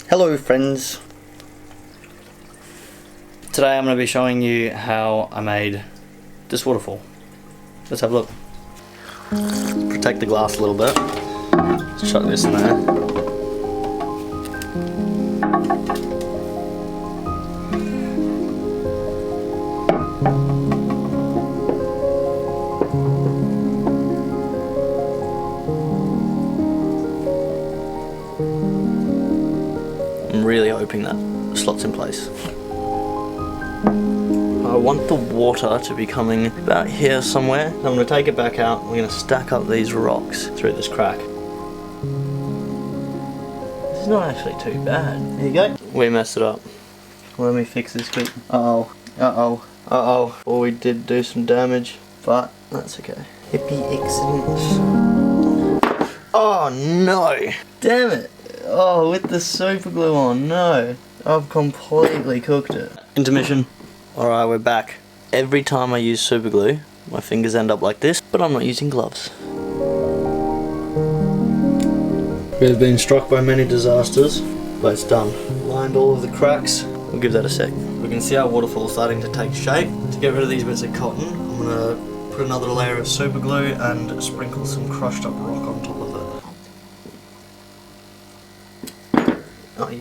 Hello friends. Today I'm going to be showing you how I made this waterfall. Let's have a look. Protect the glass a little bit. Just chuck this in there. I'm really hoping that slots in place. I want the water to be coming about here somewhere. I'm going to take it back out. We're going to stack up these rocks through this crack. This is not actually too bad. There you go. We messed it up. Let me fix this quick. Uh-oh. Uh-oh. Uh-oh. Well, we did do some damage, but that's okay. Happy accidents. Oh no! Damn it! Oh, with the super glue on, no. I've completely cooked it. Intermission. Alright, we're back. Every time I use super glue, my fingers end up like this, but I'm not using gloves. We've been struck by many disasters, but it's done. Lined all of the cracks. We'll give that a sec. We can see our waterfall starting to take shape. To get rid of these bits of cotton, I'm going to put another layer of super glue and sprinkle some crushed up rock on top of it. Oh,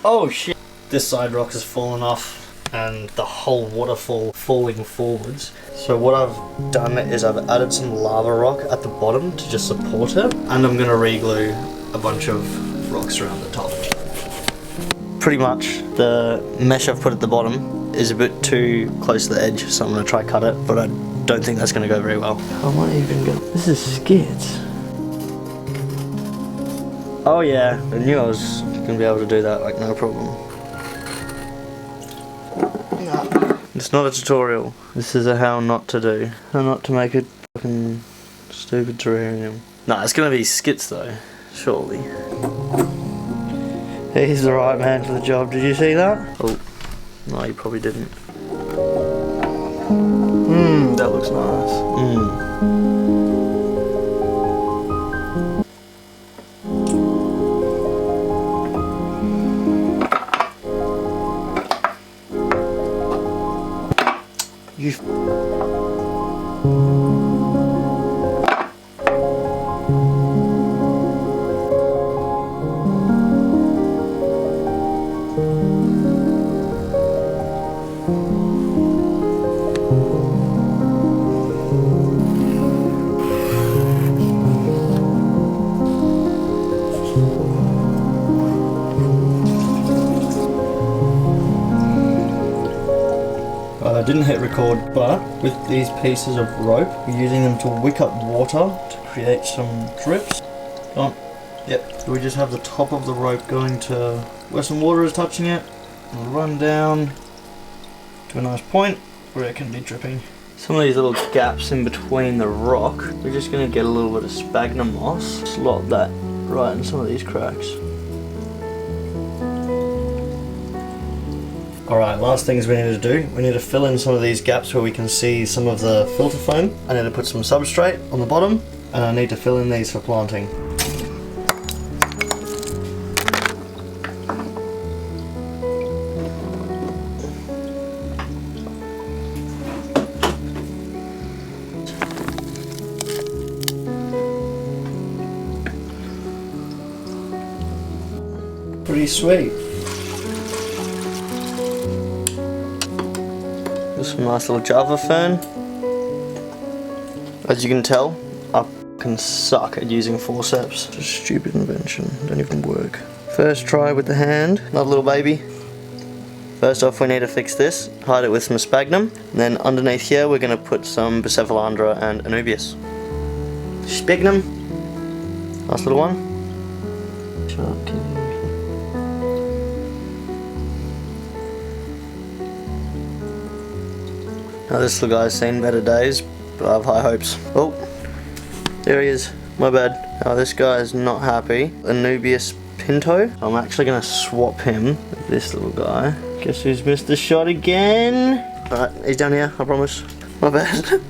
oh shit! This side rock has fallen off and the whole waterfall falling forwards. So what I've done is I've added some lava rock at the bottom to just support it, and I'm going to re-glue a bunch of rocks around the top. Pretty much the mesh I've put at the bottom is a bit too close to the edge, so I'm going to try cut it, but I don't think that's going to go very well. How am I even going? This is skits. Oh yeah, I knew I was going to be able to do that, like no problem. It's not a tutorial. This is a how not to do. How not to make a fucking stupid terrarium. Nah, it's gonna be skits though, surely. He's the right man for the job. Did you see that? Oh, no, you probably didn't. That looks nice. You I didn't hit record, but with these pieces of rope, we're using them to wick up water to create some drips. Go on. Yep. So we just have the top of the rope going to where some water is touching it. It'll run down to a nice point where it can be dripping. Some of these little gaps in between the rock, we're just going to get a little bit of sphagnum moss, slot that right in some of these cracks. Alright, last things we need to do, we need to fill in some of these gaps where we can see some of the filter foam. I need to put some substrate on the bottom, and I need to fill in these for planting. Pretty sweet. Some nice little Java fern. As you can tell, I can suck at using forceps. Just a stupid invention, don't even work. First try with the hand, not a little baby. First off we need to fix this, hide it with some sphagnum, and then underneath here we're going to put some Bucephalandra and Anubias. Sphagnum, nice little one. Now this little guy's seen better days, but I have high hopes. Oh, there he is. My bad. Oh, this guy is not happy. Anubius Pinto. I'm actually gonna swap him with this little guy. Guess who's missed the shot again? Alright, he's down here, I promise. My bad.